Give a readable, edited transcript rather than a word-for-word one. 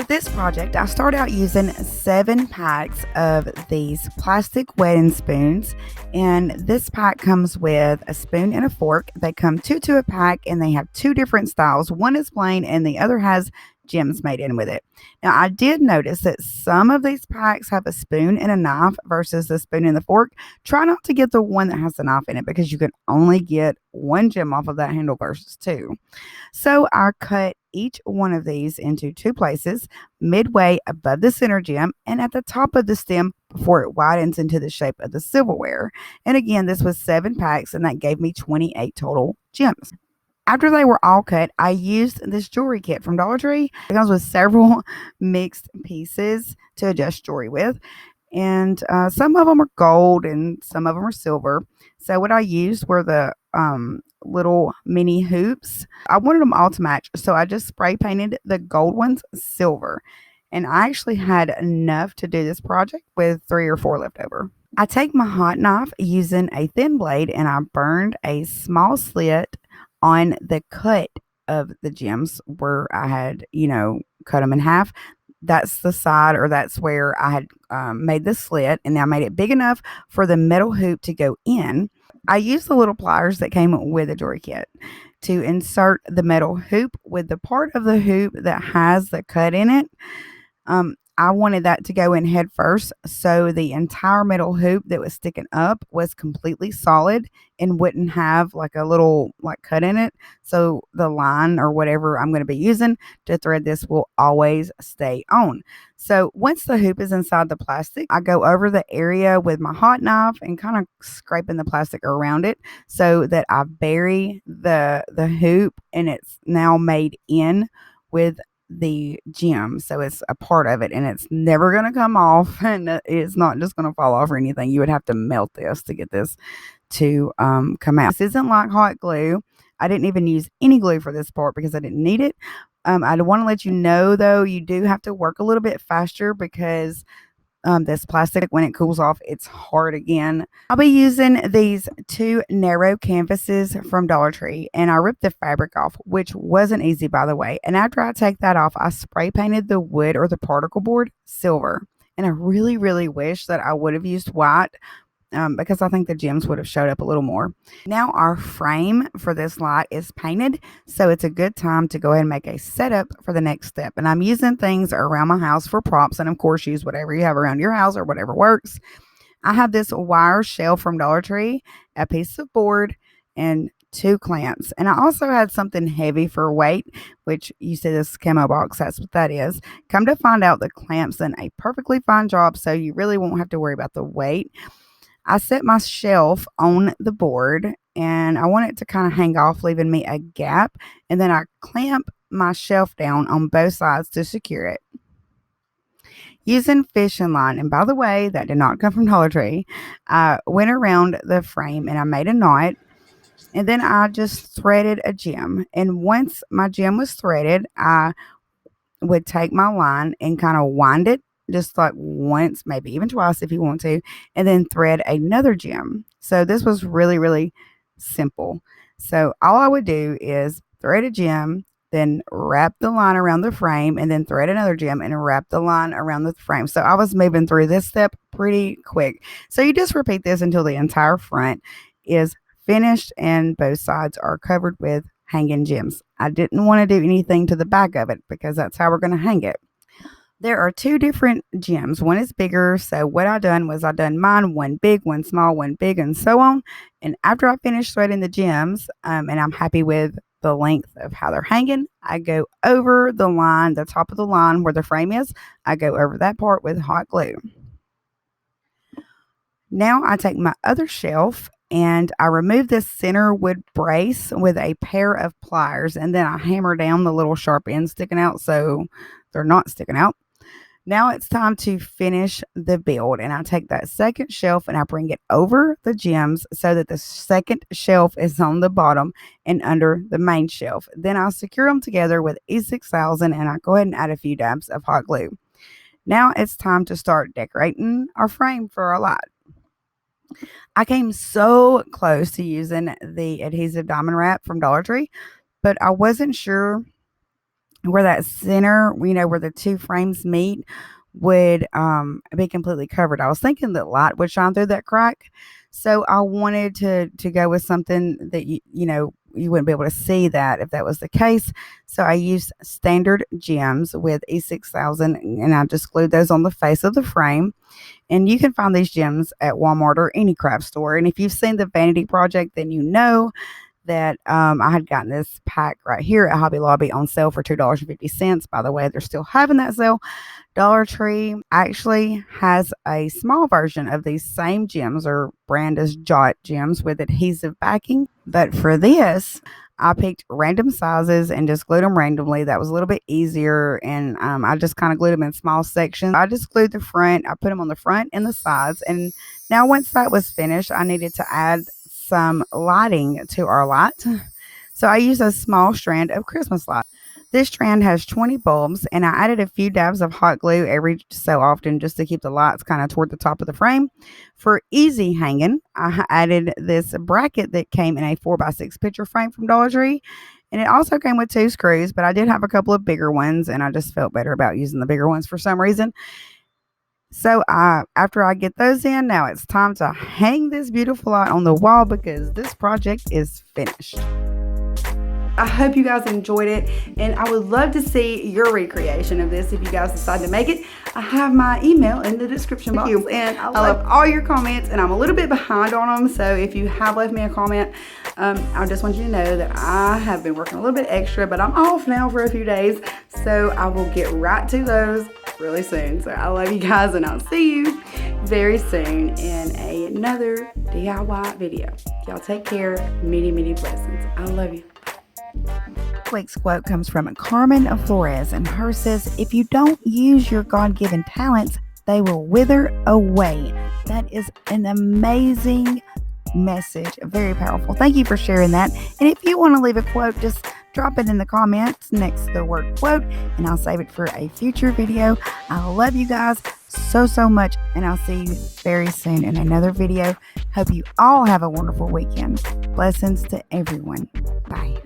For this project, I started out using 7 packs of these plastic wedding spoons, and this pack comes with a spoon and a fork. They come two to a pack, and they have two different styles. One is plain, and the other has gems made in with it. Now, I did notice that some of these packs have a spoon and a knife versus the spoon and the fork. Try not to get the one that has the knife in it because you can only get one gem off of that handle versus two. So I cut each one of these into two places, midway above the center gem and at the top of the stem before it widens into the shape of the silverware. And again, this was 7 packs, and that gave me 28 total gems. After they were all cut, I used this jewelry kit from Dollar Tree. It comes with several mixed pieces to adjust jewelry with, and some of them are gold and some of them are silver. So what I used were the little mini hoops. I wanted them all to match, so I just spray painted the gold ones silver. And I actually had enough to do this project with 3 or 4 left over. I take my hot knife using a thin blade and I burned a small slit on the cut of the gems where I had, cut them in half. That's the side, or that's where I had made the slit, and I made it big enough for the metal hoop to go in. I used the little pliers that came with the jewelry kit to insert the metal hoop with the part of the hoop that has the cut in it. I wanted that to go in head first, so the entire metal hoop that was sticking up was completely solid and wouldn't have like a little cut in it. So the line or whatever I'm going to be using to thread this will always stay on. So once the hoop is inside the plastic, I go over the area with my hot knife and kind of scraping the plastic around it so that I bury the hoop, and it's now made in with the gem, so it's a part of it and it's never going to come off, and it's not just going to fall off or anything. You would have to melt this to get this to come out. This isn't like hot glue. I didn't even use any glue for this part because I didn't need it. I want to let you know though, you do have to work a little bit faster because this plastic, when it cools off, it's hard again. I'll be using these 2 narrow canvases from Dollar Tree, and I ripped the fabric off, which wasn't easy, by the way. And after I take that off, I spray painted the wood or the particle board silver. And I really, really wish that I would have used white, because I think the gems would have showed up a little more. Now our frame for this light is painted, so it's a good time to go ahead and make a setup for the next step. And I'm using things around my house for props, and of course use whatever you have around your house or whatever works. I have this wire shelf from Dollar Tree, a piece of board, and 2 clamps. And I also had something heavy for weight, which you see this camo box, that's what that is. Come to find out, the clamps done a perfectly fine job, so you really won't have to worry about the weight. I set my shelf on the board, and I want it to kind of hang off, leaving me a gap. And then I clamp my shelf down on both sides to secure it using fishing line. And by the way, that did not come from Dollar Tree. I went around the frame and I made a knot, and then I just threaded a gem. And once my gem was threaded, I would take my line and kind of wind it just like once, maybe even twice if you want to, and then thread another gem. So this was really, really simple. So all I would do is thread a gem, then wrap the line around the frame, and then thread another gem and wrap the line around the frame. So I was moving through this step pretty quick. So you just repeat this until the entire front is finished and both sides are covered with hanging gems. I didn't want to do anything to the back of it because that's how we're going to hang it. There are 2 different gems. One is bigger, so what I done was I done mine, one big, one small, one big, and so on. And after I finish threading the gems, and I'm happy with the length of how they're hanging, I go over the line, the top of the line where the frame is. I go over that part with hot glue. Now I take my other shelf and I remove this center wood brace with a pair of pliers, and then I hammer down the little sharp ends sticking out so they're not sticking out. Now it's time to finish the build, and I take that second shelf and I bring it over the gems so that the second shelf is on the bottom and under the main shelf. Then I secure them together with E6000, and I go ahead and add a few dabs of hot glue. Now it's time to start decorating our frame for our light. I came so close to using the adhesive diamond wrap from Dollar Tree, but I wasn't sure where that center, where the two frames meet, would be completely covered. I was thinking that light would shine through that crack, so I wanted to go with something that you wouldn't be able to see that if that was the case. So I used standard gems with E6000, and I just glued those on the face of the frame. And you can find these gems at Walmart or any craft store. And if you've seen the Vanity Project, then you know that I had gotten this pack right here at Hobby Lobby on sale for $2.50. By the way, they're still having that sale. Dollar Tree actually has a small version of these same gems, or brand as Jot gems, with adhesive backing. But for this, I picked random sizes and just glued them randomly. That was a little bit easier, and I just kind of glued them in small sections. I just glued the front. I put them on the front and the sides. And now, once that was finished, I needed to add some lighting to our light. So I used a small strand of Christmas lights. This strand has 20 bulbs, and I added a few dabs of hot glue every so often just to keep the lights kind of toward the top of the frame. For easy hanging, I added this bracket that came in a 4x6 picture frame from Dollar Tree. And it also came with two screws, but I did have a couple of bigger ones, and I just felt better about using the bigger ones for some reason. So after I get those in, now it's time to hang this beautiful light on the wall because this project is finished. I hope you guys enjoyed it, and I would love to see your recreation of this if you guys decide to make it. I have my email in the description box, and I love all your comments, and I'm a little bit behind on them, so if you have left me a comment, I just want you to know that I have been working a little bit extra, but I'm off now for a few days, so I will get right to those really soon. So I love you guys, and I'll see you very soon in another DIY video. Y'all take care. Many, many blessings. I love you. This week's quote comes from Carmen Flores, and hers says, "If you don't use your God-given talents, they will wither away." That is an amazing message, very powerful. Thank you for sharing that. And if you want to leave a quote, just drop it in the comments next to the word quote, and I'll save it for a future video. I love you guys so much, and I'll see you very soon in another video. Hope you all have a wonderful weekend. Blessings to everyone. Bye.